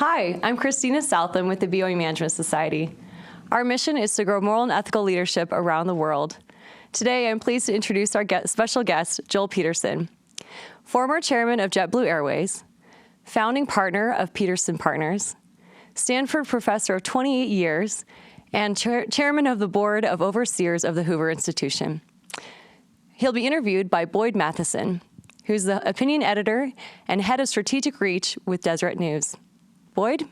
Hi, I'm Christina Southam with the BOE Management Society. Our mission is to grow moral and ethical leadership around the world. Today, I'm pleased to introduce our special guest, Joel Peterson, former chairman of JetBlue Airways, founding partner of Peterson Partners, Stanford professor of 28 years, and chairman of the board of overseers of the Hoover Institution. He'll be interviewed by Boyd Matheson, who's the opinion editor and head of strategic reach with Deseret News. Boyd?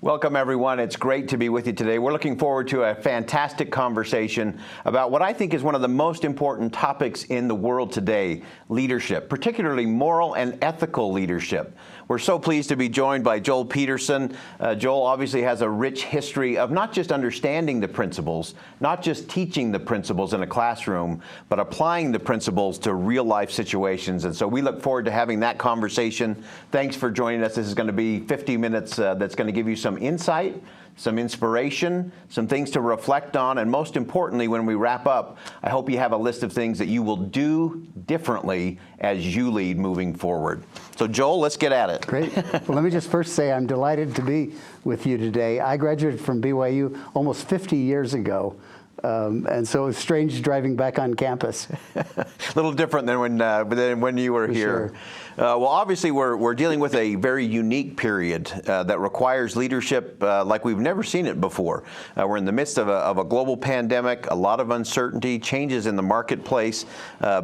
Welcome, everyone. It's great to be with you today. We're looking forward to a fantastic conversation about what I think is one of the most important topics in the world today, leadership, particularly moral and ethical leadership. We're so pleased to be joined by Joel Peterson. Joel obviously has a rich history of not just understanding the principles, not just teaching the principles in a classroom, but applying the principles to real-life situations. And so we look forward to having that conversation. Thanks for joining us. This is going to be 50 minutes that's going to give you some insight, some inspiration, some things to reflect on, and most importantly, when we wrap up, I hope you have a list of things that you will do differently as you lead moving forward. So Joel, let's get at it. Great. Well, let me just first say I'm delighted to be with you today. I graduated from BYU almost 50 years ago. And so it's strange driving back on campus. A little different than when you were here. Sure. Well, obviously, we're dealing with a very unique period that requires leadership like we've never seen it before. We're in the midst of a global pandemic, a lot of uncertainty, changes in the marketplace.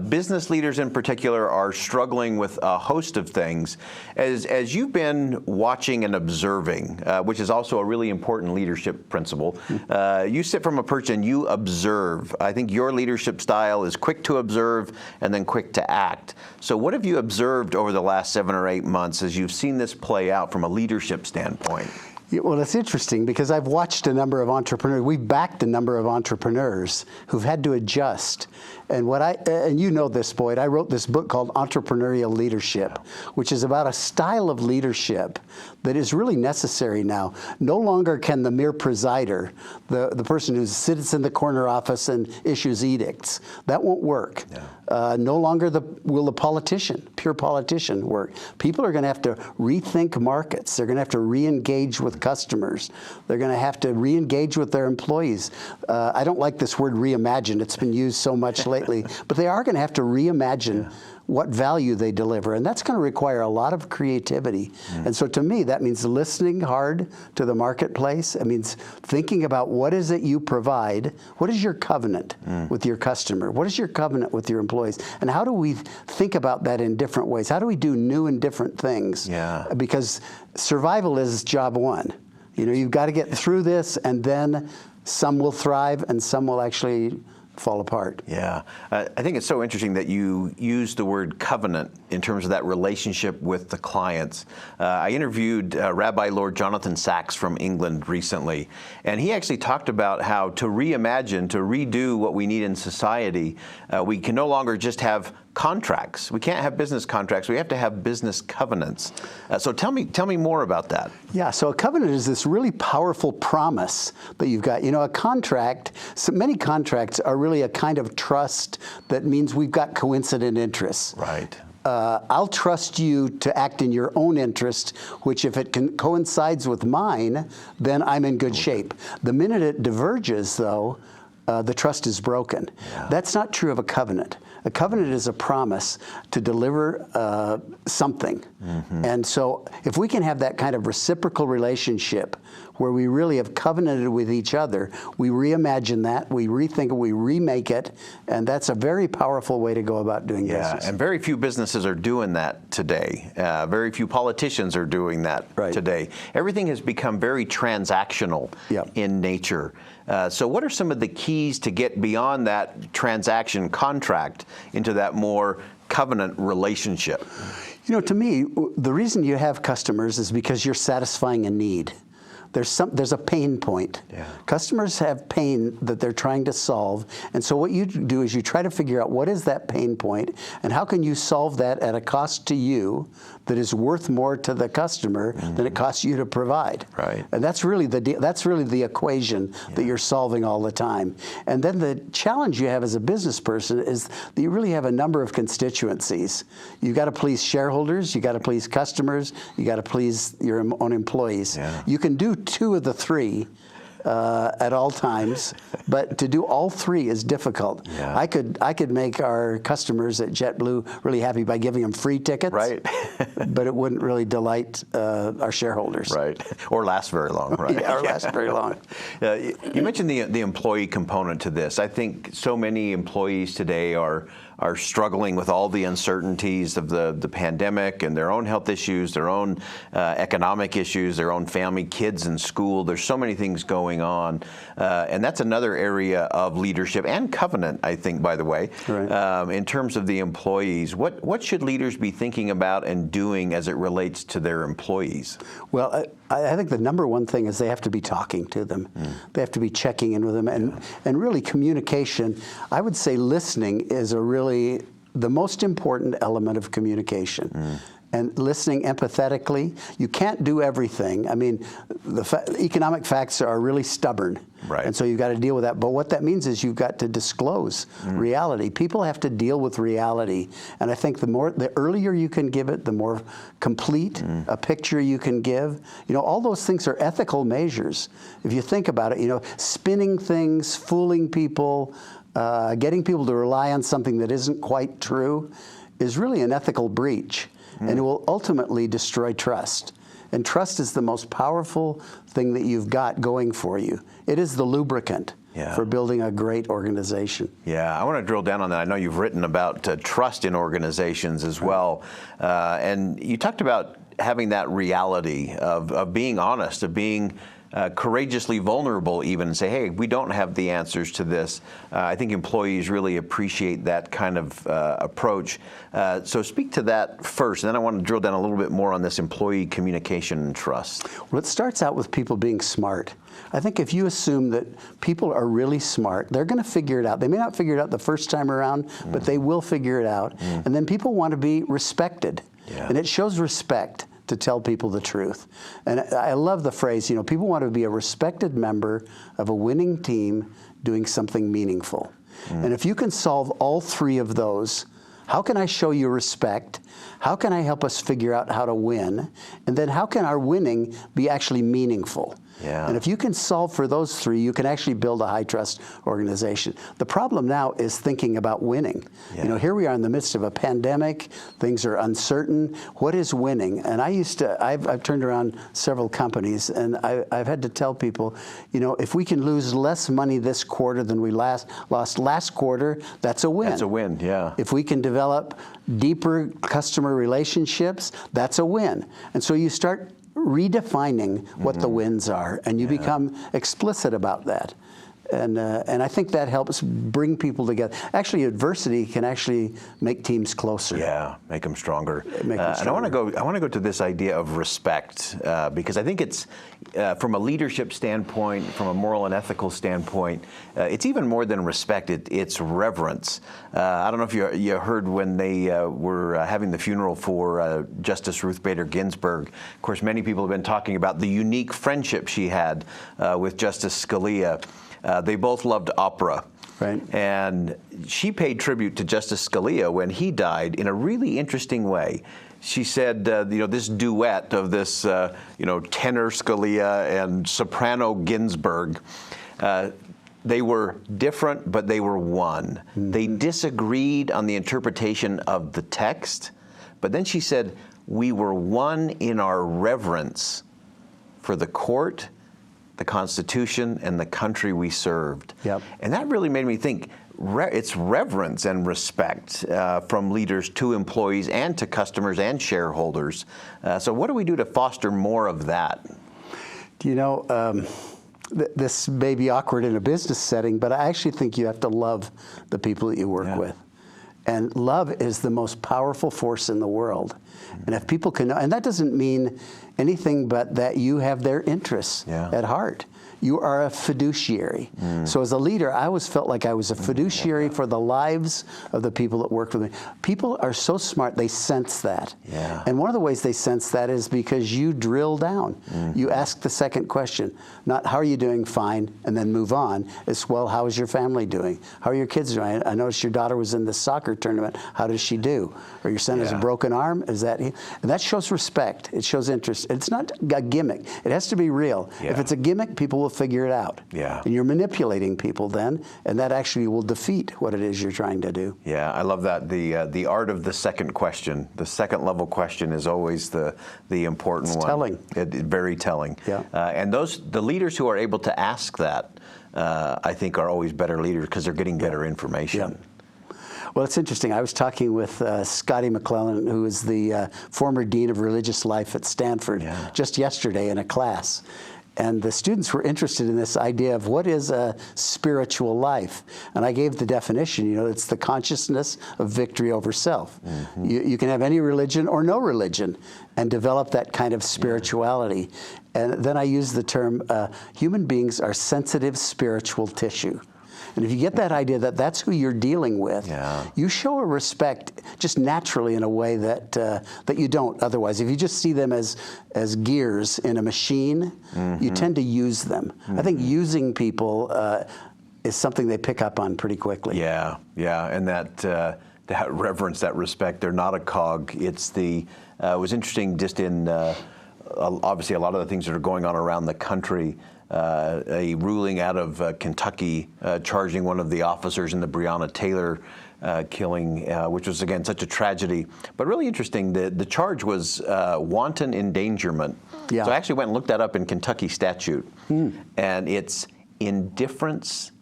Business leaders in particular are struggling with a host of things. As you've been watching and observing, which is also a really important leadership principle, you sit from a perch and you observe. I think your leadership style is quick to observe and then quick to act. So what have you observed over the last 7 or 8 months as you've seen this play out from a leadership standpoint? Yeah, well, it's interesting because I've watched a number of entrepreneurs. We've backed a number of entrepreneurs who've had to adjust. And you know this, Boyd, I wrote this book called Entrepreneurial Leadership, which is about a style of leadership that is really necessary now. No longer can the mere presider, the person who sits in the corner office and issues edicts, that won't work. Yeah. No longer will the politician, pure politician, work. People are going to have to rethink markets. They're going to have to re-engage with customers. They're going to have to re-engage with their employees. I don't like this word reimagine. It's been used so much lately. But they are going to have to reimagine what value they deliver. And that's going to require a lot of creativity. And so to me, that means listening hard to the marketplace. It means thinking about what is it you provide. What is your covenant with your customer? What is your covenant with your employees? And how do we think about that in different ways? How do we do new and different things? Yeah. Because survival is job one. You know, you've got to get through this, and then some will thrive and some will actually fall apart. Yeah. I think it's so interesting that you use the word covenant in terms of that relationship with the clients. I interviewed Rabbi Lord Jonathan Sacks from England recently, and he actually talked about how to reimagine, to redo what we need in society, we can no longer just have contracts. We can't have business contracts. We have to have business covenants. So tell me more about that. Yeah, so a covenant is this really powerful promise that you've got. You know, a contract, so many contracts are really a kind of trust that means we've got coincident interests. Right. I'll trust you to act in your own interest, which if it coincides with mine, then I'm in good shape. The minute it diverges, though, the trust is broken. Yeah. That's not true of a covenant. A covenant is a promise to deliver something. And so if we can have that kind of reciprocal relationship where we really have covenanted with each other, we reimagine that, we rethink it, we remake it, and that's a very powerful way to go about doing business. And very few businesses are doing that today. Very few politicians are doing that today. Everything has become very transactional in nature. So what are some of the keys to get beyond that transaction contract into that more covenant relationship? You know, to me, the reason you have customers is because you're satisfying a need. There's a pain point. Yeah. Customers have pain that they're trying to solve, and so what you do is you try to figure out what is that pain point and how can you solve that at a cost to you that is worth more to the customer than it costs you to provide. Right. And that's really the equation that you're solving all the time. And then the challenge you have as a business person is that you really have a number of constituencies. You've got to please shareholders, you got to please customers, you got to please your own employees. Yeah. You can do 2 of the 3 at all times, but to do all 3 is difficult. Yeah. I could make our customers at JetBlue really happy by giving them free tickets, Right. but it wouldn't really delight our shareholders. Right. Or last very long, right? Yeah, or last very long. You mentioned the employee component to this. I think so many employees today are struggling with all the uncertainties of the pandemic and their own health issues, their own economic issues, their own family, kids in school. There's so many things going on. And that's another area of leadership and covenant, I think, by the way, Right. In terms of the employees. What should leaders be thinking about and doing as it relates to their employees? Well, I think the number one thing is they have to be talking to them. They have to be checking in with them. And really communication, I would say listening is the most important element of communication. And listening empathetically. You can't do everything. I mean, economic facts are really stubborn. Right. And so you've got to deal with that. But what that means is you've got to disclose reality. People have to deal with reality. And I think the earlier you can give it, the more complete a picture you can give. You know, all those things are ethical measures. If you think about it, you know, spinning things, fooling people, getting people to rely on something that isn't quite true is really an ethical breach. And it will ultimately destroy trust. And trust is the most powerful thing that you've got going for you. It is the lubricant for building a great organization. Yeah, I want to drill down on that. I know you've written about trust in organizations as well. And you talked about having that reality of being honest, of being courageously vulnerable even, and say, hey, we don't have the answers to this. I think employees really appreciate that kind of approach. So speak to that first, and then I want to drill down a little bit more on this employee communication and trust. Well, it starts out with people being smart. I think if you assume that people are really smart, they're going to figure it out. They may not figure it out the first time around, but they will figure it out. And then people want to be respected. And it shows respect to tell people the truth. And I love the phrase, you know, people want to be a respected member of a winning team doing something meaningful. And if you can solve all 3 of those, how can I show you respect? How can I help us figure out how to win? And then how can our winning be actually meaningful? And if you can solve for those 3, you can actually build a high-trust organization. The problem now is thinking about winning. You know, here we are in the midst of a pandemic. Things are uncertain. What is winning? And I've turned around several companies, and I've had to tell people, you know, if we can lose less money this quarter than we lost last quarter, that's a win. That's a win, yeah. If we can develop deeper customer relationships, that's a win. And so you start redefining what the wins are, and you become explicit about that. And I think that helps bring people together. Actually, adversity can actually make teams closer. Yeah, make them stronger. Make them And I want to go to this idea of respect because I think it's from a leadership standpoint, from a moral and ethical standpoint, it's even more than respect. It's reverence. I don't know if you heard when they were having the funeral for Justice Ruth Bader Ginsburg. Of course, many people have been talking about the unique friendship she had with Justice Scalia. They both loved opera. Right. And she paid tribute to Justice Scalia when he died in a really interesting way. She said, you know, this duet of this, you know, tenor Scalia and soprano Ginsburg, they were different, but they were one. They disagreed on the interpretation of the text, but then she said, we were one in our reverence for the court, the Constitution, and the country we served. And that really made me think, it's reverence and respect from leaders to employees and to customers and shareholders. So what do we do to foster more of that? You know, this may be awkward in a business setting, but I actually think you have to love the people that you work with. And love is the most powerful force in the world. And if people can know, and that doesn't mean anything but that you have their interests at heart. You are a fiduciary. So as a leader, I always felt like I was a fiduciary for the lives of the people that worked with me. People are so smart, they sense that. And one of the ways they sense that is because you drill down. You ask the second question, not how are you doing, fine, and then move on. It's, well, how is your family doing? How are your kids doing? I noticed your daughter was in the soccer tournament. How does she do? Or your son has a broken arm? Is that, and that shows respect. It shows interest. It's not a gimmick. It has to be real. If it's a gimmick, people will figure it out. And you're manipulating people then, and that actually will defeat what it is you're trying to do. I love that. The art of the second question, the second level question, is always the important one. Telling. Very telling. And the leaders who are able to ask that, I think, are always better leaders because they're getting better information. Well, it's interesting. I was talking with Scotty McClellan, who is the former Dean of Religious Life at Stanford, just yesterday in a class. And the students were interested in this idea of what is a spiritual life. And I gave the definition, you know, it's the consciousness of victory over self. You can have any religion or no religion and develop that kind of spirituality. And then I used the term, human beings are sensitive spiritual tissue. And if you get that idea that that's who you're dealing with, you show a respect just naturally in a way that that you don't otherwise. If you just see them as gears in a machine, you tend to use them. I think using people is something they pick up on pretty quickly. And that reverence, that respect, they're not a cog. It's it was interesting just in obviously a lot of the things that are going on around the country. A ruling out of Kentucky charging one of the officers in the Breonna Taylor killing, which was, again, such a tragedy. But really interesting, the charge was wanton endangerment. So I actually went and looked that up in Kentucky statute. And it's indifference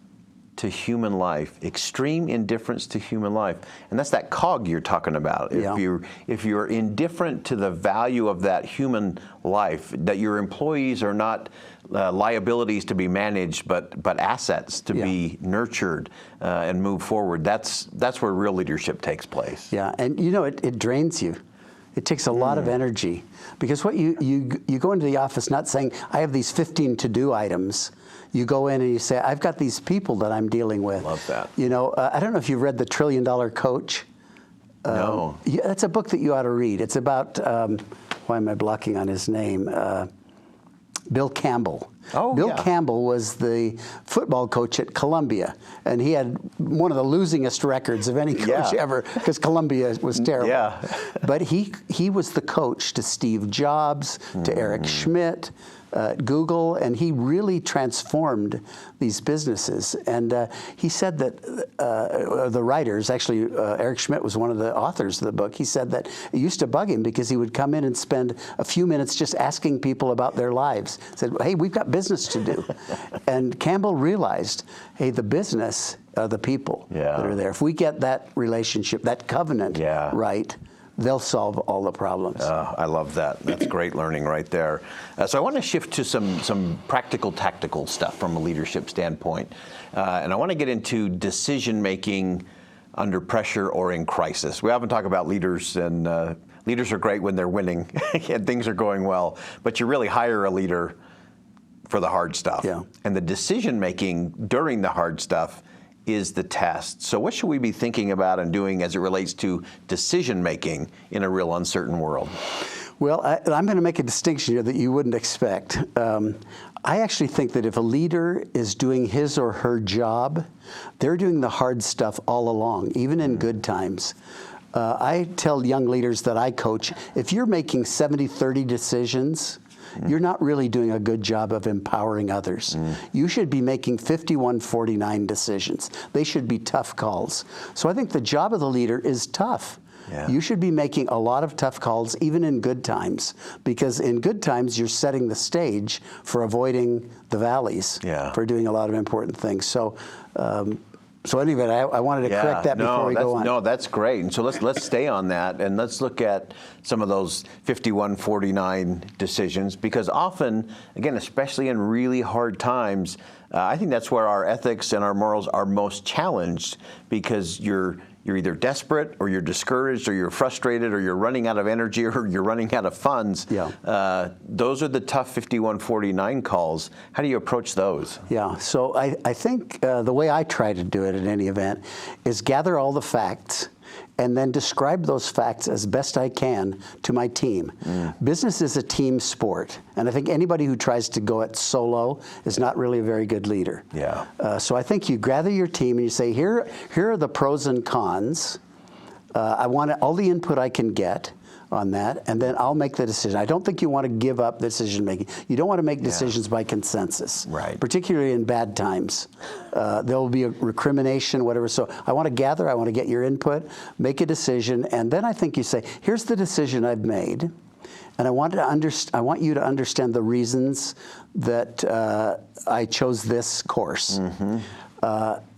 to human life, extreme indifference to human life. And that's that cog you're talking about. If you're indifferent to the value of that human life, that your employees are not liabilities to be managed, but assets to be nurtured and move forward, that's where real leadership takes place. And you know, it drains you. It takes a lot of energy, because what you go into the office not saying, I have these 15 to-do items. You go in and you say, I've got these people that I'm dealing with. Love that. You know, I don't know if you've read The $1 Trillion Coach. No. That's a book that you ought to read. It's about, why am I blocking on his name? Bill Campbell. Bill Campbell was the football coach at Columbia, and he had one of the losingest records of any coach ever, because Columbia was terrible. But he was the coach to Steve Jobs, to Eric Schmidt, Google, and he really transformed these businesses. And he said that the writers, actually Eric Schmidt was one of the authors of the book, he said that it used to bug him because he would come in and spend a few minutes just asking people about their lives. Said, hey, we've got business to do. And Campbell realized, hey, the business are the people that are there. If we get that relationship, that covenant right, they'll solve all the problems. I love that. That's great learning right there. So I want to shift to some practical, tactical stuff from a leadership standpoint. And I want to get into decision-making under pressure or in crisis. We often talk about leaders, and leaders are great when they're winning and things are going well, but you really hire a leader for the hard stuff. And the decision-making during the hard stuff is the test. So what should we be thinking about and doing as it relates to decision-making in a real uncertain world? Well, I'm going to make a distinction here that you wouldn't expect. I actually think that if a leader is doing his or her job, they're doing the hard stuff all along, even in good times. I tell young leaders that I coach, if you're making 70-30 decisions, you're not really doing a good job of empowering others. You should be making 51-49 decisions. They should be tough calls. So I think the job of the leader is tough. You should be making a lot of tough calls, even in good times, because in good times, you're setting the stage for avoiding the valleys, for doing a lot of important things. So, so anyway, I wanted to correct that before we go on. No, that's great. And so let's stay on that, and let's look at some of those 51-49 decisions, because often, again, especially in really hard times, I think that's where our ethics and our morals are most challenged, because you're you're either desperate or you're discouraged or you're frustrated or you're running out of energy or you're running out of funds. Yeah. Those are the tough 5149 calls. How do you approach those? Yeah, so I think the way I try to do it at any event is gather all the facts and then describe those facts as best I can to my team. Business is a team sport, and I think anybody who tries to go it solo is not really a very good leader. Yeah. So I think you gather your team and you say, here are the pros and cons. I want all the input I can get on that, and then I'll make the decision. I don't think you want to give up decision making. You don't want to make decisions by consensus, right? Particularly in bad times. There will be a recrimination, whatever. So I want to gather, I want to get your input, make a decision, and then I think you say, here's the decision I've made, and I want you to understand the reasons that I chose this course.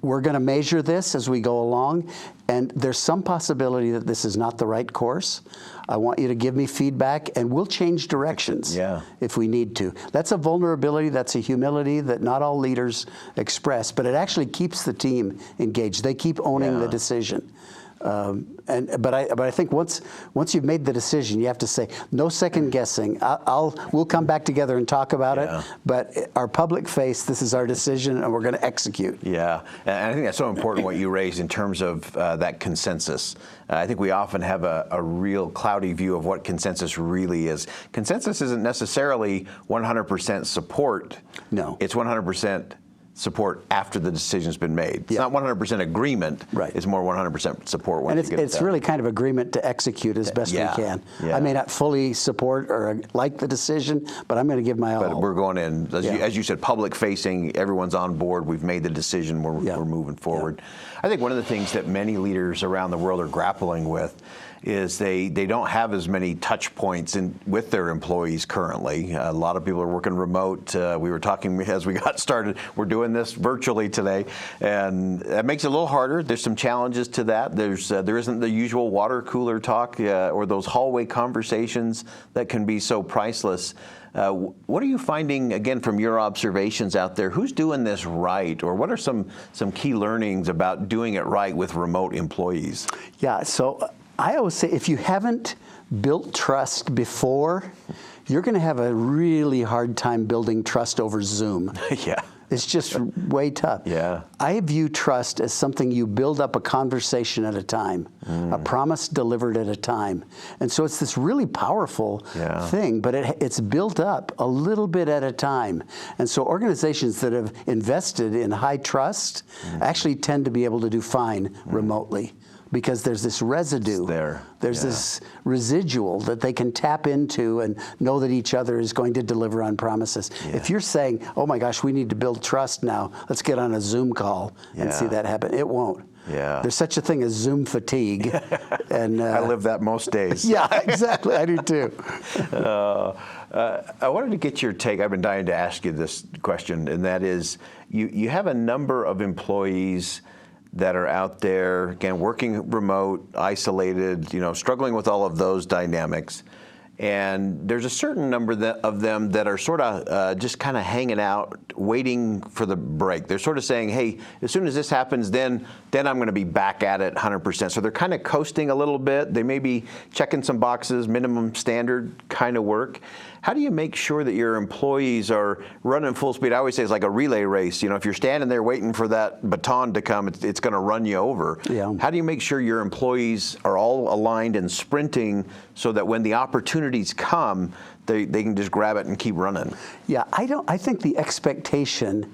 We're going to measure this as we go along, and there's some possibility that this is not the right course. I want you to give me feedback, and we'll change directions if we need to. That's a vulnerability, that's a humility that not all leaders express, but it actually keeps the team engaged. They keep owning the decision. But I think once you've made the decision, you have to say no second guessing. We'll come back together and talk about it. But our public face, this is our decision, and we're going to execute. Yeah, and I think that's so important what you raised in terms of that consensus. I think we often have a real cloudy view of what consensus really is. Consensus isn't necessarily 100% support. No, it's 100% support after the decision's been made. It's not 100% agreement. Right. It's more 100% support once you get it it's done. really kind of agreement to execute as best we can. Yeah. I may not fully support or like the decision, but I'm going to give my all. But we're going in, as you said, public facing, everyone's on board, we've made the decision, we're moving forward. I think one of the things that many leaders around the world are grappling with is they don't have as many touch points with their employees currently. A lot of people are working remote. We were talking as we got started, we're doing this virtually today, and that makes it a little harder. There's some challenges to that. There isn't the usual water cooler talk or those hallway conversations that can be so priceless. What are you finding, again, from your observations out there? Who's doing this right, or what are some key learnings about doing it right with remote employees? Yeah, so I always say if you haven't built trust before, you're going to have a really hard time building trust over Zoom. Yeah. It's just way tough. Yeah. I view trust as something you build up a conversation at a time, a promise delivered at a time. And so it's this really powerful thing, but it's built up a little bit at a time. And so organizations that have invested in high trust actually tend to be able to do fine remotely, because there's this residue. There's this residual that they can tap into and know that each other is going to deliver on promises. If you're saying, oh my gosh, we need to build trust now, let's get on a Zoom call and see that happen, it won't. There's such a thing as Zoom fatigue. And I live that most days. Yeah, exactly. I do too. I wanted to get your take. I've been dying to ask you this question, and that is, you have a number of employees that are out there, again, working remote, isolated, struggling with all of those dynamics. And there's a certain number of them that are sort of just kind of hanging out, waiting for the break. They're sort of saying, hey, as soon as this happens, then I'm going to be back at it 100%. So they're kind of coasting a little bit. They may be checking some boxes, minimum standard kind of work. How do you make sure that your employees are running full speed? I always say it's like a relay race. If you're standing there waiting for that baton to come, it's going to run you over. How do you make sure your employees are all aligned and sprinting so that when the opportunities come, they can just grab it and keep running? Yeah, I think the expectation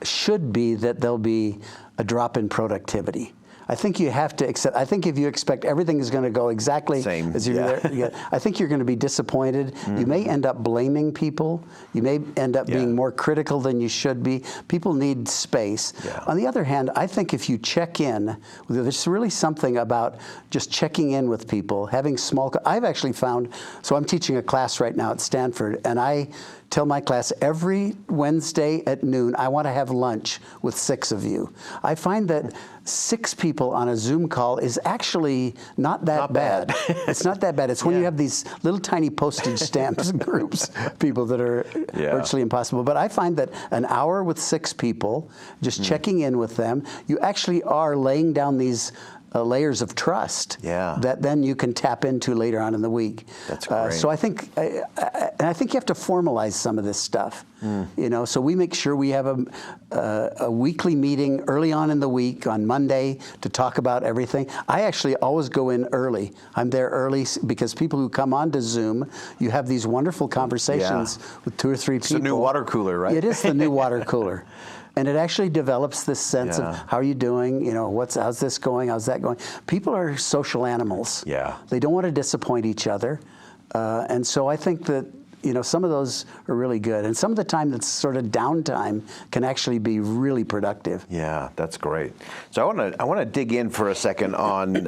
should be that there'll be a drop in productivity. I think you have to accept. I think if you expect everything is going to go exactly as you're there, I think you're going to be disappointed. You may end up blaming people. You may end up being more critical than you should be. People need space. On the other hand, I think if you check in, there's really something about just checking in with people, having small. I've actually found. So I'm teaching a class right now at Stanford, and I tell my class every Wednesday at noon, I want to have lunch with 6 of you. I find that 6 people on a Zoom call is actually not that bad. It's not that bad. It's when you have these little tiny postage stamps groups, people that are virtually impossible. But I find that an hour with 6 people, just checking in with them, you actually are laying down these layers of trust that then you can tap into later on in the week. That's great. So I think, and I think you have to formalize some of this stuff. You know, so we make sure we have a weekly meeting early on in the week on Monday to talk about everything. I actually always go in early. I'm there early because people who come on to Zoom, you have these wonderful conversations with 2 or 3 people. It's the new water cooler, right? It is the new water cooler. And it actually develops this sense of how are you doing? You know, how's this going? How's that going? People are social animals. Yeah. They don't want to disappoint each other. And so I think that, you know, some of those are really good. And some of the time that's sort of downtime can actually be really productive. Yeah, that's great. So I want to dig in for a second on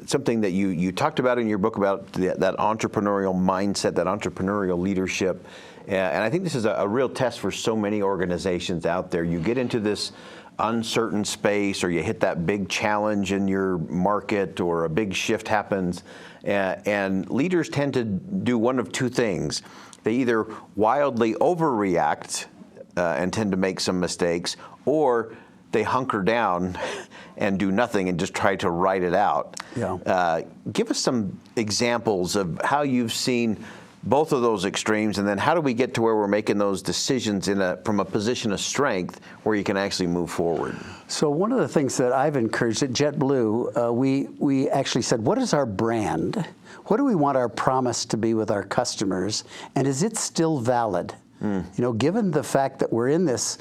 something that you talked about in your book about that entrepreneurial mindset, that entrepreneurial leadership. And I think this is a real test for so many organizations out there. You get into this uncertain space, or you hit that big challenge in your market, or a big shift happens, and leaders tend to do one of 2 things. They either wildly overreact and tend to make some mistakes, or they hunker down and do nothing and just try to ride it out. Yeah. Give us some examples of how you've seen both of those extremes, and then how do we get to where we're making those decisions from a position of strength where you can actually move forward? So one of the things that I've encouraged at JetBlue, we actually said, what is our brand? What do we want our promise to be with our customers? And is it still valid? You know, given the fact that we're in this,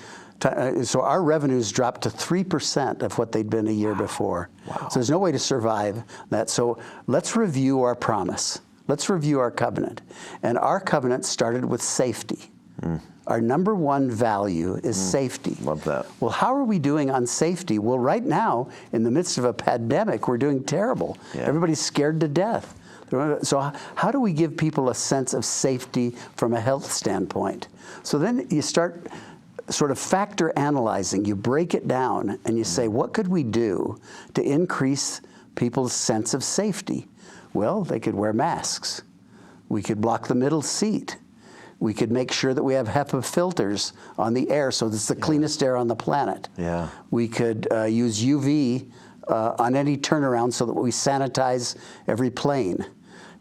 so our revenues dropped to 3% of what they'd been a year before. Wow. So there's no way to survive that. So let's review our promise. Let's review our covenant. And our covenant started with safety. Our number 1 value is safety. Love that. Well, how are we doing on safety? Well, right now, in the midst of a pandemic, we're doing terrible. Yeah. Everybody's scared to death. So how do we give people a sense of safety from a health standpoint? So then you start sort of factor analyzing. You break it down and you say, what could we do to increase people's sense of safety? Well, they could wear masks. We could block the middle seat. We could make sure that we have HEPA filters on the air so it's the cleanest air on the planet. Yeah. We could use UV on any turnaround so that we sanitize every plane.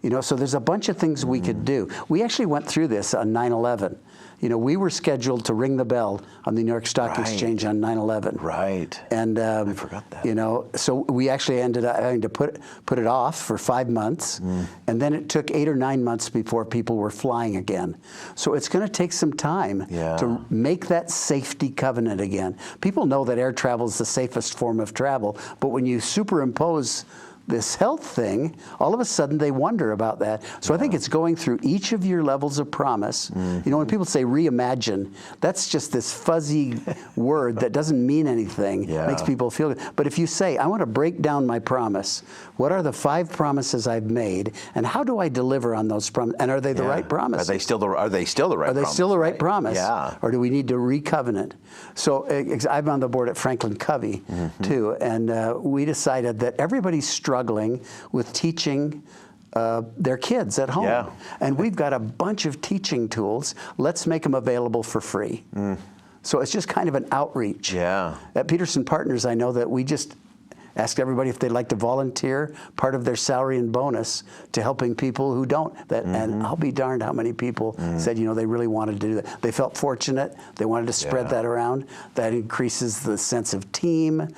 You know, so there's a bunch of things we could do. We actually went through this on 9/11. You know, we were scheduled to ring the bell on the New York Stock Exchange on 9/11. Right. And I forgot that. You know, so we actually ended up having to put it off for 5 months, and then it took 8 or 9 months before people were flying again. So it's going to take some time to make that safety covenant again. People know that air travel is the safest form of travel, but when you superimpose this health thing, all of a sudden they wonder about that. So I think it's going through each of your levels of promise. You know, when people say reimagine, that's just this fuzzy word that doesn't mean anything. Makes people feel good. But if you say, I want to break down my promise, what are the 5 promises I've made, and how do I deliver on those promises? And are they the right promises? Are they still the right promise? Are they still the right promise? Yeah. Or do we need to recovenant? So I'm on the board at Franklin Covey, too, and we decided that everybody's struggling with teaching their kids at home. Yeah. And we've got a bunch of teaching tools. Let's make them available for free. So it's just kind of an outreach. Yeah. At Peterson Partners, I know that we just asked everybody if they'd like to volunteer part of their salary and bonus to helping people who don't. And I'll be darned how many people said, you know, they really wanted to do that. They felt fortunate. They wanted to spread that around. That increases the sense of team,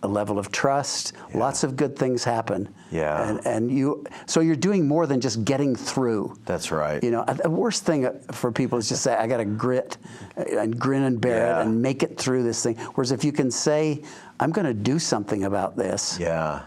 a level of trust. Lots of good things happen. Yeah. So you're doing more than just getting through. That's right. You know, the worst thing for people is just say, I got to grit and grin and bear it and make it through this thing. Whereas if you can say, I'm going to do something about this. Yeah.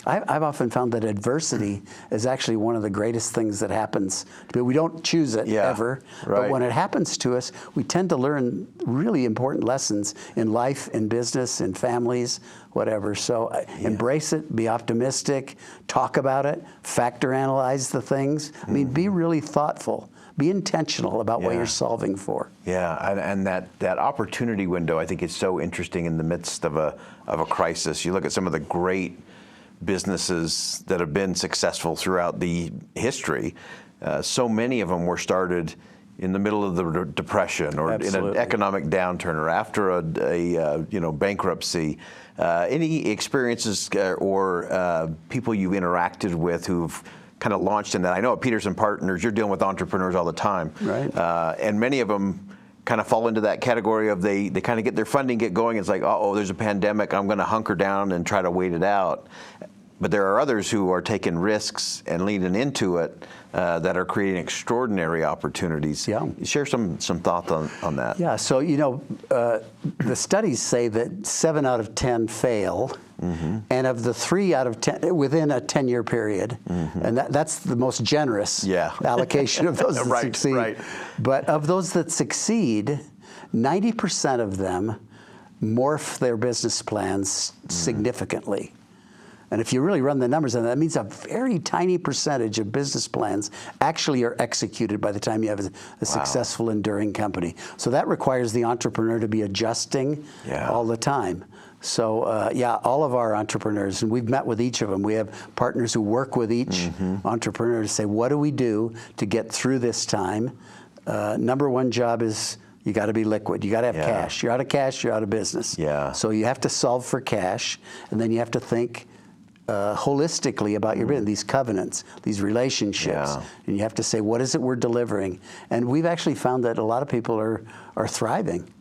I've often found that adversity is actually one of the greatest things that happens. We don't choose it ever, but when it happens to us, we tend to learn really important lessons in life, in business, in families, whatever. So embrace it, be optimistic, talk about it, factor analyze the things. I mean, be really thoughtful. Be intentional about what you're solving for. Yeah, and that opportunity window, I think, is so interesting in the midst of a crisis. You look at some of the great businesses that have been successful throughout the history. So many of them were started in the middle of the depression or in an economic downturn or after a bankruptcy. Any experiences or people you've interacted with who've kind of launched in that? I know at Peterson Partners, you're dealing with entrepreneurs all the time. Right. And many of them kind of fall into that category of they kind of get their funding, get going. It's like, oh, there's a pandemic. I'm going to hunker down and try to wait it out. But there are others who are taking risks and leaning into it that are creating extraordinary opportunities. Yeah. Share some thoughts on that. Yeah, so the studies say that 7 out of 10 fail, and of the 3 out of 10 within a 10-year period, and that's the most generous allocation of those that succeed. Right. But of those that succeed, 90% of them morph their business plans significantly. And if you really run the numbers on that, means a very tiny percentage of business plans actually are executed by the time you have a successful, enduring company. So that requires the entrepreneur to be adjusting all the time. So all of our entrepreneurs, and we've met with each of them. We have partners who work with each entrepreneur to say, what do we do to get through this time? Number one job is you got to be liquid. You got to have cash. You're out of cash, you're out of business. Yeah. So you have to solve for cash, and then you have to think holistically about your business, these covenants, these relationships, and you have to say, what is it we're delivering? And we've actually found that a lot of people are thriving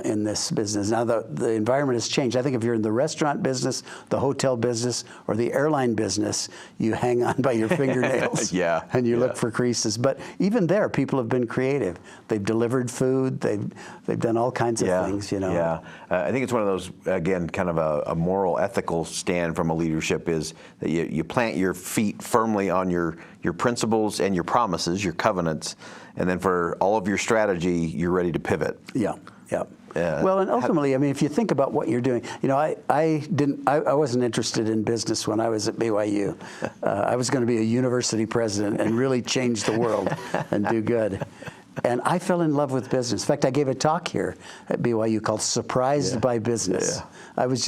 in this business. Now the environment has changed. I think if you're in the restaurant business, the hotel business, or the airline business, you hang on by your fingernails and you look for creases. But even there, people have been creative. They've delivered food. They've done all kinds of things. Yeah, I think it's one of those, again, kind of a moral, ethical stand from a leadership is that you plant your feet firmly on your principles and your promises, your covenants, and then for all of your strategy, you're ready to pivot. Well, and ultimately, I mean, if you think about what you're doing, I wasn't interested in business when I was at BYU. I was going to be a university president and really change the world and do good. And I fell in love with business. In fact, I gave a talk here at BYU called Surprised by Business. I was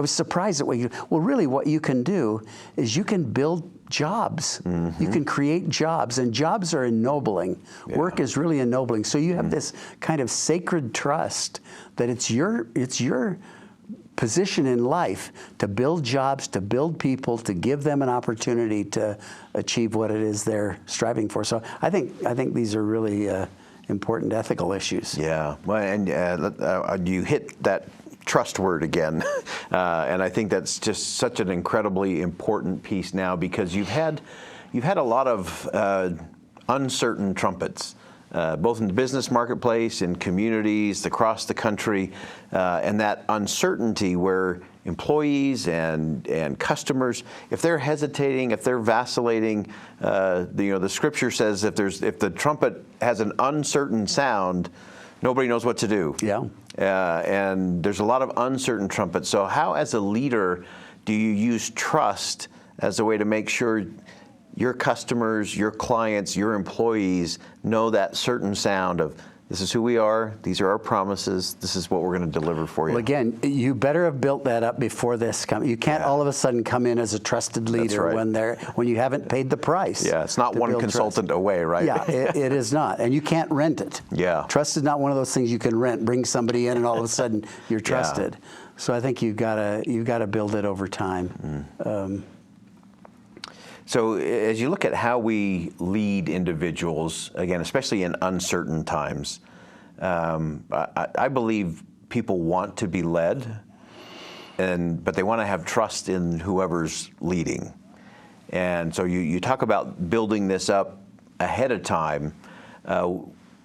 surprised at what you can do is you can build jobs. You can create jobs, and jobs are ennobling. Work is really ennobling. So you have this kind of sacred trust that it's your position in life to build jobs, to build people, to give them an opportunity to achieve what it is they're striving for. So I think these are really important ethical issues. Yeah, well, and you hit that trust word again, and I think that's just such an incredibly important piece now because you've had a lot of uncertain trumpets. Both in the business marketplace, in communities across the country, and that uncertainty where employees and customers, if they're hesitating, if they're vacillating, the scripture says if the trumpet has an uncertain sound, nobody knows what to do. And there's a lot of uncertain trumpets. So how, as a leader, do you use trust as a way to make sure your customers, your clients, your employees know that certain sound of, this is who we are, these are our promises, this is what we're going to deliver for you? Well, again, you better have built that up before this comes. You can't all of a sudden come in as a trusted leader when you haven't paid the price. It's not one consultant away, right? It is not. And you can't rent it. Trust is not one of those things you can rent, bring somebody in, and all of a sudden you're trusted. So I think you've got to build it over time. So as you look at how we lead individuals, again, especially in uncertain times, I believe people want to be led, but they want to have trust in whoever's leading. And so you talk about building this up ahead of time.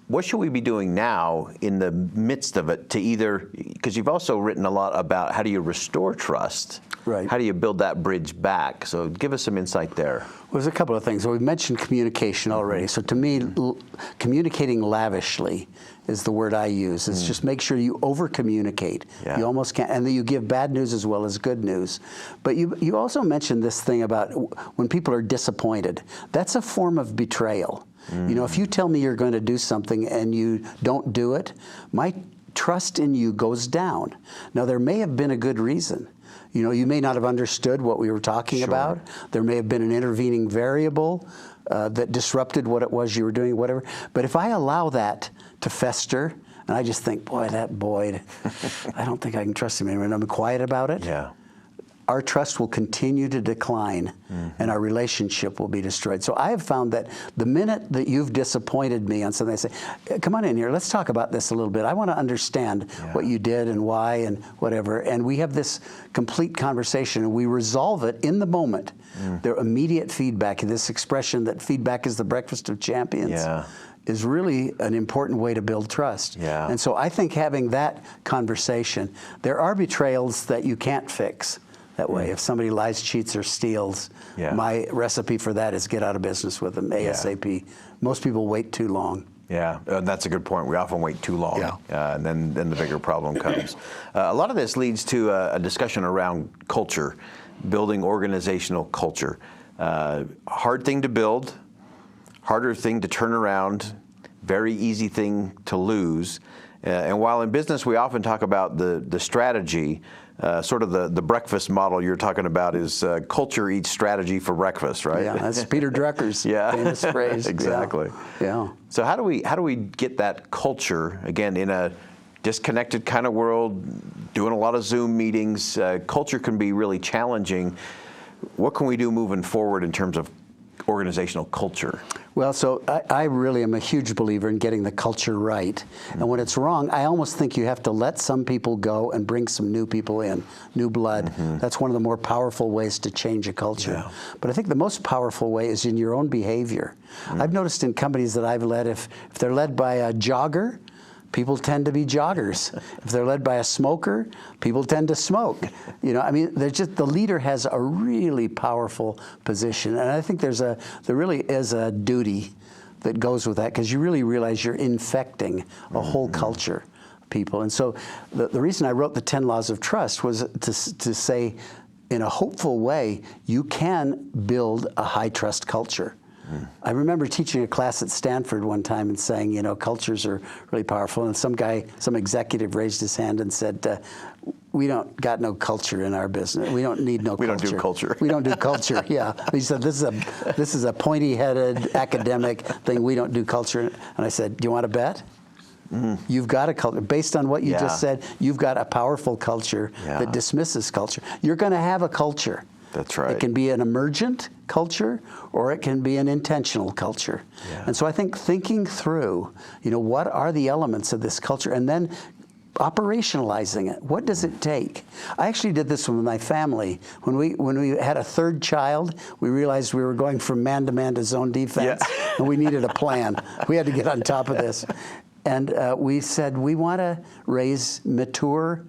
What should we be doing now in the midst of it to either, because you've also written a lot about how do you restore trust? How do you build that bridge back? So give us some insight there. Well, there's a couple of things. So we've mentioned communication already. So to me, communicating lavishly is the word I use. It's just make sure you over-communicate. You almost can't, and that you give bad news as well as good news. But you also mentioned this thing about when people are disappointed. That's a form of betrayal. If you tell me you're going to do something and you don't do it, my trust in you goes down. Now, there may have been a good reason. You may not have understood what we were talking about. There may have been an intervening variable. that disrupted what it was you were doing, whatever. But if I allow that to fester, and I just think, boy, that Boyd, I don't think I can trust him anymore, and I'm quiet about it, Yeah. our trust will continue to decline, and our relationship will be destroyed. So I have found that the minute that you've disappointed me on something, I say, come on in here, let's talk about this a little bit. I want to understand what you did and why and whatever. And we have this complete conversation, and we resolve it in the moment. Their immediate feedback, this expression that feedback is the breakfast of champions, is really an important way to build trust. Yeah. And so I think having that conversation, there are betrayals that you can't fix that way. If somebody lies, cheats, or steals, my recipe for that is get out of business with them ASAP. Most people wait too long. Yeah, that's a good point. We often wait too long, and then the bigger problem comes. A lot of this leads to a discussion around culture, building organizational culture. Hard thing to build, harder thing to turn around, very easy thing to lose. And while in business we often talk about the strategy, sort of the breakfast model you're talking about is culture eats strategy for breakfast, right? Yeah, that's Peter Drucker's famous phrase. Exactly. Yeah. So how do we get that culture, again, in a disconnected kind of world, doing a lot of Zoom meetings? Culture can be really challenging. What can we do moving forward in terms of organizational culture? Well, so I really am a huge believer in getting the culture right. And when it's wrong, I almost think you have to let some people go and bring some new people in, new blood. That's one of the more powerful ways to change a culture. But I think the most powerful way is in your own behavior. I've noticed in companies that I've led, if they're led by a jogger, people tend to be joggers. If they're led by a smoker, people tend to smoke. You know, I mean, the leader has a really powerful position, and I think there really is a duty that goes with that, because you really realize you're infecting a whole culture of people. And so the reason I wrote the 10 Laws of Trust was to say, in a hopeful way, you can build a high trust culture. I remember teaching a class at Stanford one time and saying, you know, cultures are really powerful. And some executive raised his hand and said, we don't got no culture in our business. We don't need no culture. We don't do culture. We don't do culture, yeah. He said, this is a pointy-headed academic thing. We don't do culture. And I said, do you want to bet? You've got a culture. Based on what you just said, you've got a powerful culture that dismisses culture. You're going to have a culture. That's right. It can be an emergent culture, or it can be an intentional culture. And so I think thinking through, you know, what are the elements of this culture, and then operationalizing it. What does it take? I actually did this with my family. When we had a third child, we realized we were going from man-to-man to zone defense, and we needed a plan. We had to get on top of this. And we said, we want to raise mature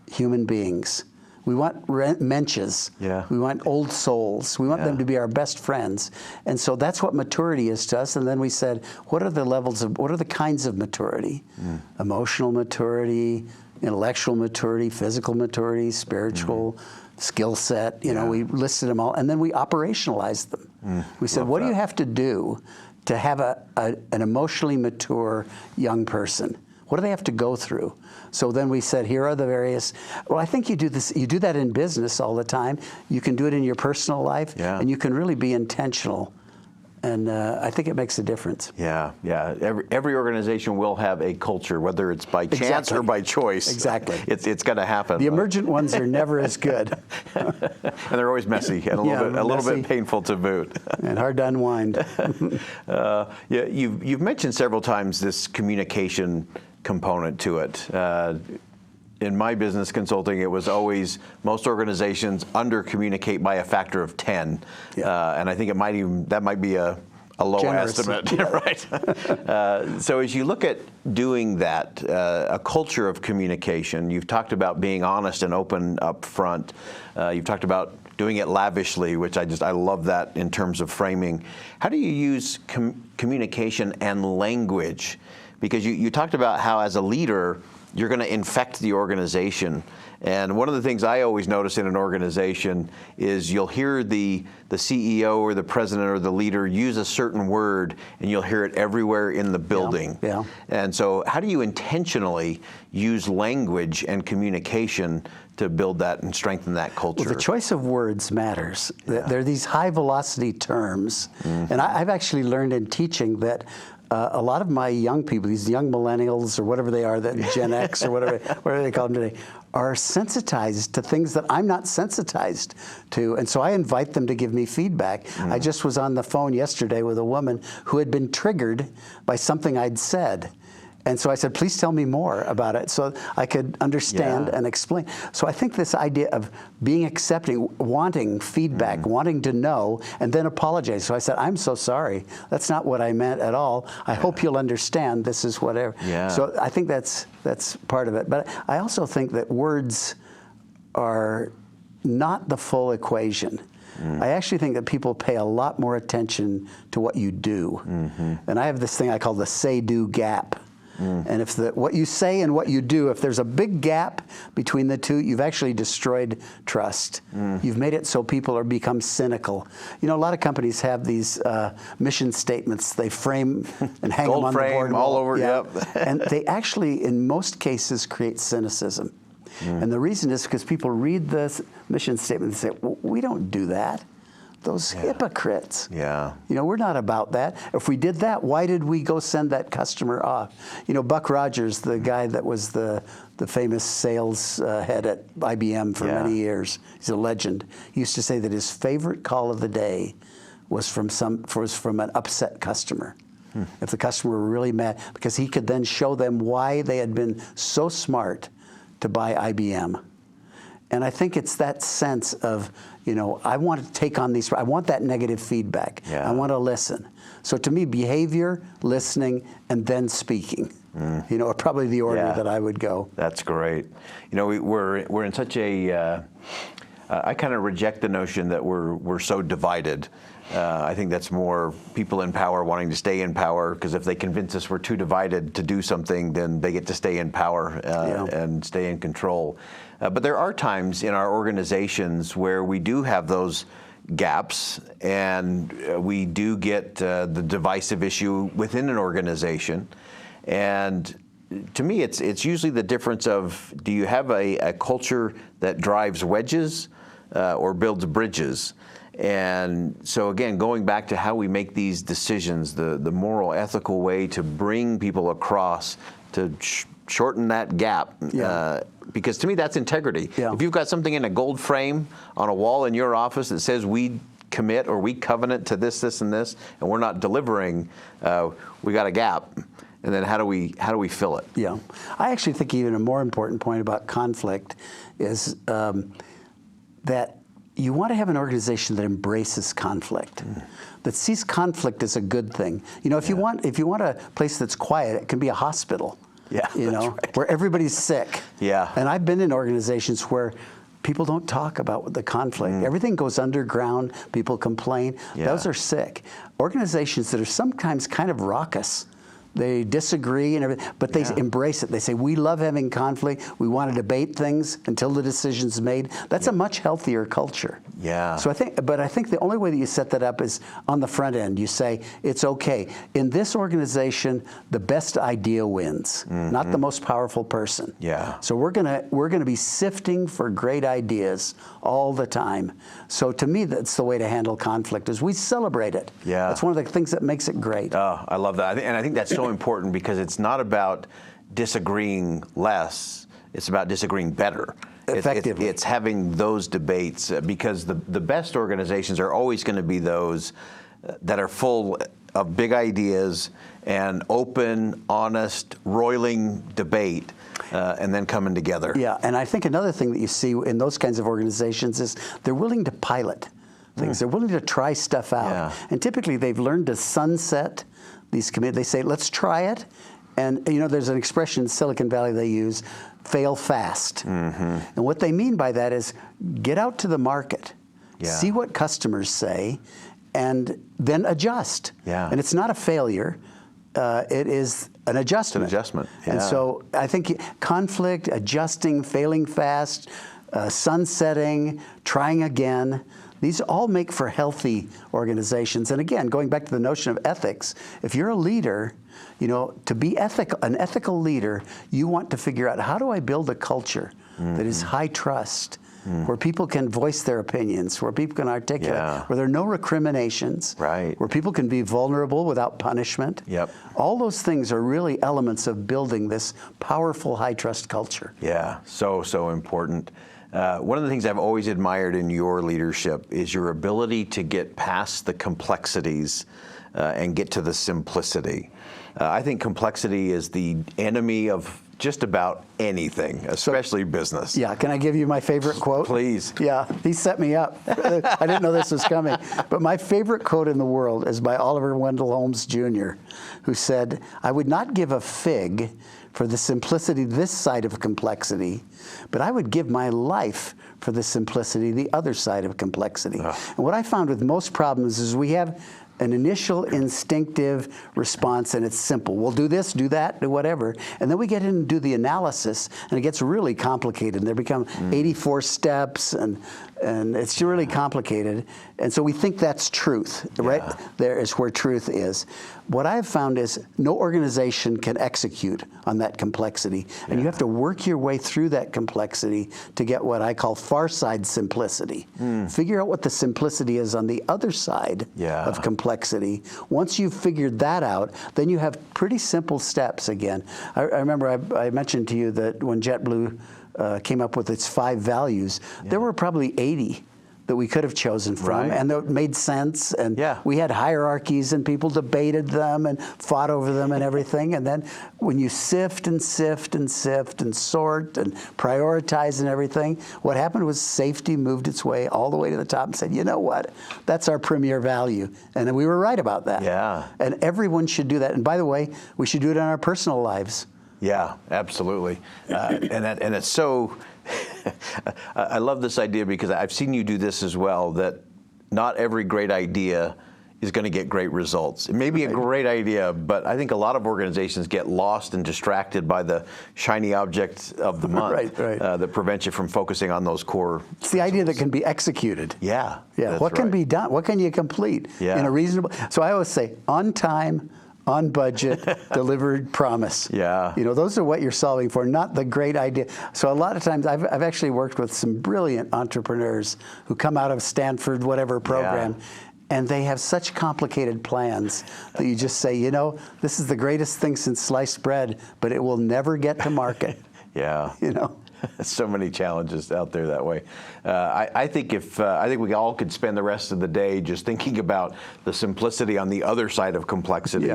human beings. We want mensches. We want old souls. We want them to be our best friends. And so that's what maturity is to us. And then we said, what are the kinds of maturity? Emotional maturity, intellectual maturity, physical maturity, spiritual, skill set. You know, we listed them all. And then we operationalized them. We said, what do you have to do to have an emotionally mature young person? What do they have to go through? So then we said, here are the various, well, I think you do that in business all the time. You can do it in your personal life, and you can really be intentional. And I think it makes a difference. Every organization will have a culture, whether it's by chance or by choice. It's going to happen. The emergent ones are never as good. And they're always messy and a little bit painful to boot. And hard to unwind. You've mentioned several times this communication component to it. In my business consulting, it was always most organizations under-communicate by a factor of 10, and I think that might be a low estimate, right? So as you look at doing that, a culture of communication, you've talked about being honest and open up front. You've talked about doing it lavishly, which I love that in terms of framing. How do you use communication and language? Because you talked about how as a leader, you're going to infect the organization. And one of the things I always notice in an organization is you'll hear the CEO or the president or the leader use a certain word, and you'll hear it everywhere in the building. Yeah. And so how do you intentionally use language and communication to build that and strengthen that culture? Well, the choice of words matters. There are these high velocity terms, and I've actually learned in teaching that a lot of my young people, these young millennials or whatever they are, that Gen X or whatever they call them today, are sensitized to things that I'm not sensitized to. And so I invite them to give me feedback. I just was on the phone yesterday with a woman who had been triggered by something I'd said. And so I said, please tell me more about it so I could understand and explain. So I think this idea of being accepting, wanting feedback, wanting to know, and then apologize. So I said, I'm so sorry. That's not what I meant at all. I hope you'll understand this is whatever. So I think that's part of it. But I also think that words are not the full equation. I actually think that people pay a lot more attention to what you do. And I have this thing I call the say-do gap. And if what you say and what you do, if there's a big gap between the two, you've actually destroyed trust. You've made it so people are become cynical. You know, a lot of companies have these mission statements. They frame and hang them on the board all over. And they actually, in most cases, create cynicism. And the reason is because people read the mission statement and say, well, we don't do that. Those hypocrites. You know, we're not about that. If we did that, why did we go send that customer off? You know, Buck Rogers, the guy that was the famous sales head at IBM for many years, he's a legend. He used to say that his favorite call of the day was from an upset customer. If the customer were really mad, because he could then show them why they had been so smart to buy IBM. And I think it's that sense of, you know, I want to take on these, I want that negative feedback. I want to listen. So to me, behavior, listening, and then speaking, you know, are probably the order that I would go. That's great. You know, we're in such a, I kind of reject the notion that we're so divided. I think that's more people in power wanting to stay in power, because if they convince us we're too divided to do something, then they get to stay in power and stay in control. But there are times in our organizations where we do have those gaps, and we do get the divisive issue within an organization. And to me, it's usually the difference of, do you have a culture that drives wedges or builds bridges? And so again, going back to how we make these decisions, the moral, ethical way to bring people across, to shorten that gap, because to me that's integrity. If you've got something in a gold frame on a wall in your office that says we commit or we covenant to this, this, and this, and we're not delivering, we got a gap. And then how do we fill it? I actually think even a more important point about conflict is that you want to have an organization that embraces conflict, that sees conflict as a good thing. You know, if you want a place that's quiet, it can be a hospital. You know, where everybody's sick. And I've been in organizations where people don't talk about the conflict. Everything goes underground. People complain. Those are sick. Organizations that are sometimes kind of raucous. They disagree and everything, but they embrace it. They say, we love having conflict. We want to debate things until the decision's made. That's a much healthier culture. So I think the only way that you set that up is on the front end. You say, it's okay. In this organization, the best idea wins, not the most powerful person. So we're gonna be sifting for great ideas all the time. So to me, that's the way to handle conflict, is we celebrate it. That's one of the things that makes it great. Oh, I love that. And I think that's so important, because it's not about disagreeing less, it's about disagreeing better. Effectively. It's having those debates, because the best organizations are always going to be those that are full of big ideas and open, honest, roiling debate, and then coming together. And I think another thing that you see in those kinds of organizations is they're willing to pilot things. They're willing to try stuff out. And typically they've learned to sunset these committees. They say, let's try it. And you know, there's an expression in Silicon Valley they use, fail fast. And what they mean by that is get out to the market, see what customers say, and then adjust. And it's not a failure. it is an adjustment. It's an adjustment, yeah. And so I think conflict, adjusting, failing fast, sunsetting, trying again, these all make for healthy organizations. And again, going back to the notion of ethics, if you're a leader, to be an ethical leader, you want to figure out, how do I build a culture that is high trust, where people can voice their opinions, where people can articulate, where there are no recriminations, right, where people can be vulnerable without punishment. Yep. All those things are really elements of building this powerful high trust culture. Yeah, so important. One of the things I've always admired in your leadership is your ability to get past the complexities and get to the simplicity. I think complexity is the enemy of just about anything, especially business. Yeah, can I give you my favorite quote? Please. Yeah, he set me up. I didn't know this was coming. But my favorite quote in the world is by Oliver Wendell Holmes Jr., who said, "I would not give a fig for the simplicity this side of complexity, but I would give my life for the simplicity the other side of complexity." And what I found with most problems is we have an initial instinctive response, and it's simple. We'll do this, do that, do whatever. And then we get in and do the analysis, and it gets really complicated. And there become 84 steps, and it's really complicated. And so we think that's truth, right? There is where truth is. What I've found is no organization can execute on that complexity. And you have to work your way through that complexity to get what I call far side simplicity. Figure out what the simplicity is on the other side of complexity. Once you've figured that out, then you have pretty simple steps again. I remember I mentioned to you that when JetBlue came up with its 5 values, there were probably 80 that we could have chosen from, and that made sense, and we had hierarchies, and people debated them and fought over them and everything. And then when you sift and sift and sift and sort and prioritize and everything, what happened was safety moved its way all the way to the top and said, you know what, that's our premier value. And we were right about that. Yeah. And everyone should do that. And by the way, we should do it in our personal lives. Yeah, absolutely. And it's so, I love this idea because I've seen you do this as well, that not every great idea is going to get great results. It may be a great idea, but I think a lot of organizations get lost and distracted by the shiny object of the month that prevents you from focusing on those core It's the idea that can be executed. Yeah. What can be done? What can you complete in a reasonable? So I always say, on time, on budget, delivered, promise. Yeah. Those are what you're solving for, not the great idea. So a lot of times, I've actually worked with some brilliant entrepreneurs who come out of Stanford, whatever program, and they have such complicated plans that you just say, this is the greatest thing since sliced bread, but it will never get to market. So many challenges out there that way. I think we all could spend the rest of the day just thinking about the simplicity on the other side of complexity.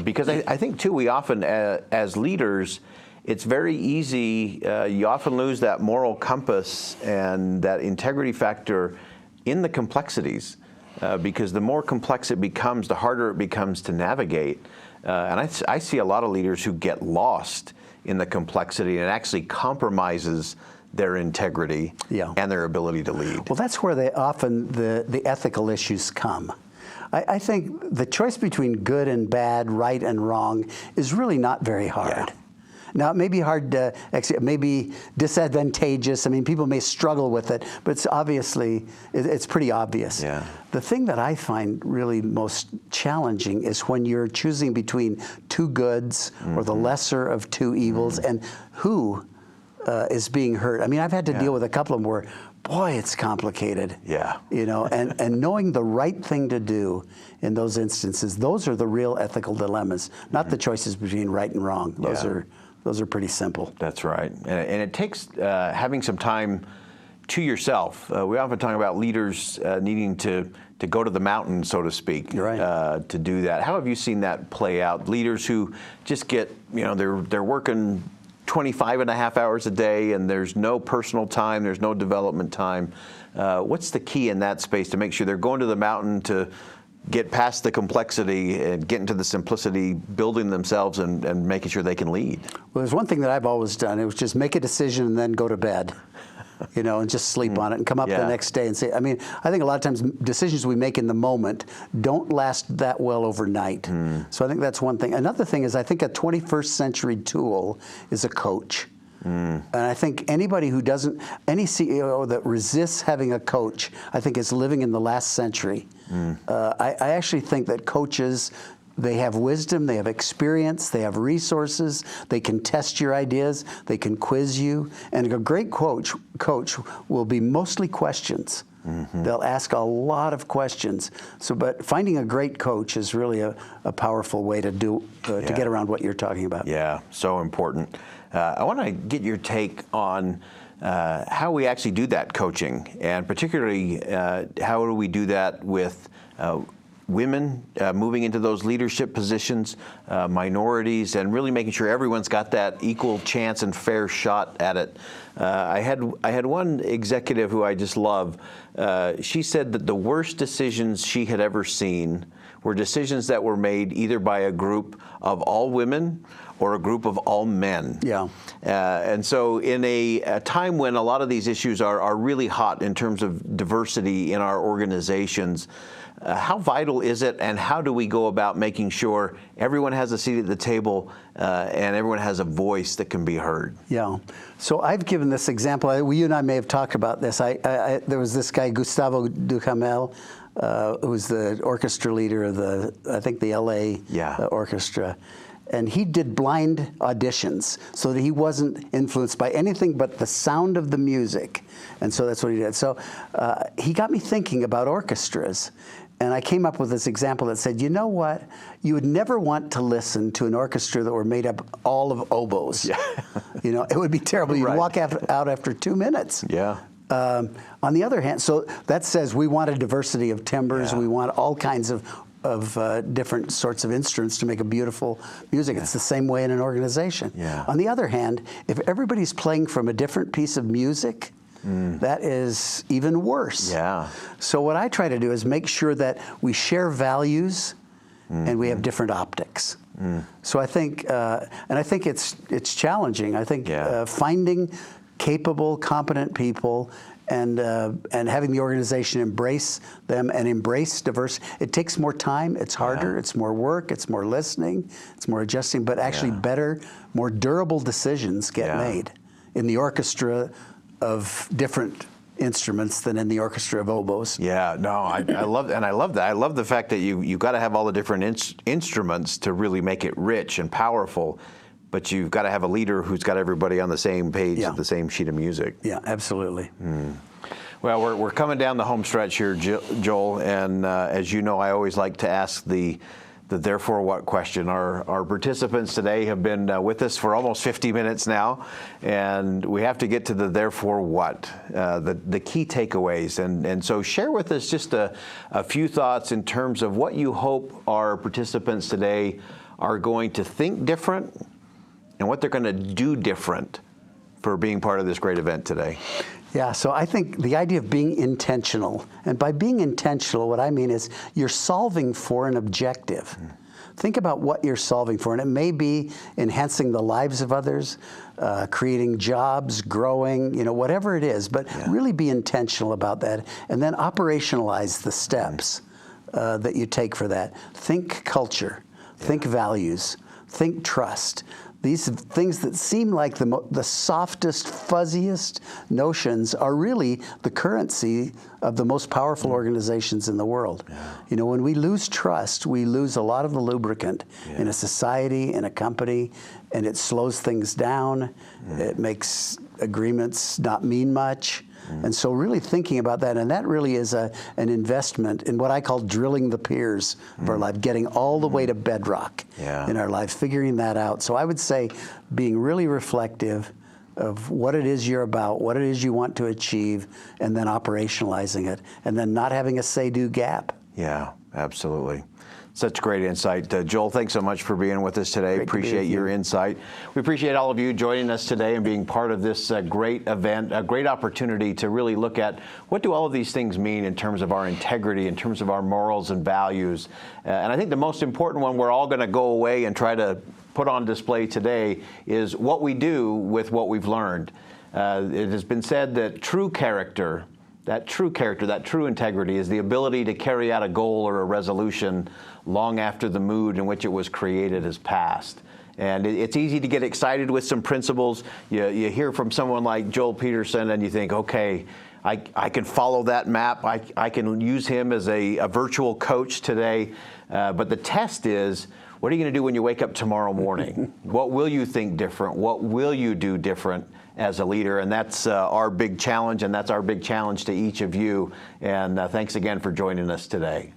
Because I think too, we often, as leaders, it's very easy, you often lose that moral compass and that integrity factor in the complexities. Because the more complex it becomes, the harder it becomes to navigate. And I see a lot of leaders who get lost in the complexity, and it actually compromises their integrity and their ability to lead. Well, that's where the ethical issues come. I think the choice between good and bad, right and wrong, is really not very hard. Now, it may be hard to, it may be disadvantageous. I mean, people may struggle with it, but it's pretty obvious. The thing that I find really most challenging is when you're choosing between two goods or the lesser of two evils, and who is being hurt. I mean, I've had to deal with a couple of them where, boy, it's complicated. And knowing the right thing to do in those instances, those are the real ethical dilemmas, not the choices between right and wrong. Those are pretty simple. That's right. And it takes having some time to yourself. We often talk about leaders needing to go to the mountain, so to speak, to do that. How have you seen that play out? Leaders who just get, they're working 25 and a half hours a day, and there's no personal time, there's no development time. What's the key in that space to make sure they're going to the mountain to get past the complexity and get into the simplicity, building themselves and making sure they can lead? Well, there's one thing that I've always done. It was just make a decision and then go to bed. and just sleep on it and come up Yeah. the next day and say, I mean, I think a lot of times decisions we make in the moment don't last that well overnight. So I think that's one thing. Another thing is I think a 21st century tool is a coach. And I think any CEO that resists having a coach, I think is living in the last century. I actually think that coaches, they have wisdom, they have experience, they have resources, they can test your ideas, they can quiz you, and a great coach will be mostly questions. They'll ask a lot of questions. But finding a great coach is really a powerful way to get around what you're talking about. Yeah, so important. I want to get your take on how we actually do that coaching, and particularly how do we do that with women moving into those leadership positions, minorities, and really making sure everyone's got that equal chance and fair shot at it. I had one executive who I just love. She said that the worst decisions she had ever seen were decisions that were made either by a group of all women or a group of all men. Yeah. And so in a time when a lot of these issues are really hot in terms of diversity in our organizations, how vital is it, and how do we go about making sure everyone has a seat at the table and everyone has a voice that can be heard? Yeah. So I've given this example. You and I may have talked about this. There was this guy, Gustavo Duhamel, who was the orchestra leader of the LA orchestra. And he did blind auditions so that he wasn't influenced by anything but the sound of the music. And so that's what he did. So he got me thinking about orchestras. And I came up with this example that said, you know what? You would never want to listen to an orchestra that were made up all of oboes. Yeah. It would be terrible. You'd walk out after 2 minutes. Yeah. On the other hand, so that says we want a diversity of timbres. We want all kinds of different sorts of instruments to make a beautiful music. It's the same way in an organization. On the other hand, if everybody's playing from a different piece of music, that is even worse. So what I try to do is make sure that we share values and we have different optics. So I think, and I think it's challenging. I think finding capable, competent people and having the organization embrace them and embrace diversity. It takes more time, it's harder, it's more work, it's more listening, it's more adjusting, but actually better, more durable decisions get made in the orchestra of different instruments than in the orchestra of oboes. Yeah, no, I love that. I love the fact that you've got to have all the different instruments to really make it rich and powerful. But you've got to have a leader who's got everybody on the same page, the same sheet of music. Yeah, absolutely. Well, we're coming down the home stretch here, Joel, and as you know, I always like to ask the therefore what question. Our participants today have been with us for almost 50 minutes now, and we have to get to the therefore what, the key takeaways. And so share with us just a few thoughts in terms of what you hope our participants today are going to think different and what they're going to do different for being part of this great event today. Yeah, so I think the idea of being intentional, and by being intentional, what I mean is you're solving for an objective. Think about what you're solving for, and it may be enhancing the lives of others, creating jobs, growing, whatever it is, but really be intentional about that, and then operationalize the steps that you take for that. Think culture, think values, think trust. These things that seem like the softest, fuzziest notions are really the currency of the most powerful organizations in the world. When we lose trust, we lose a lot of the lubricant in a society, in a company, and it slows things down. It makes agreements not mean much. And so really thinking about that, and that really is an investment in what I call drilling the piers of our life, getting all the way to bedrock in our life, figuring that out. So I would say being really reflective of what it is you're about, what it is you want to achieve, and then operationalizing it, and then not having a say-do gap. Yeah, absolutely. Such great insight. Joel, thanks so much for being with us today. Appreciate your insight. We appreciate all of you joining us today and being part of this great event, a great opportunity to really look at what do all of these things mean in terms of our integrity, in terms of our morals and values. And I think the most important one, we're all going to go away and try to put on display today is what we do with what we've learned. It has been said that true character, that true integrity is the ability to carry out a goal or a resolution long after the mood in which it was created has passed. And it's easy to get excited with some principles. You hear from someone like Joel Peterson and you think, okay, I can follow that map. I can use him as a virtual coach today. But the test is, what are you going to do when you wake up tomorrow morning? What will you think different? What will you do different as a leader? And that's our big challenge, and that's our big challenge to each of you. And thanks again for joining us today.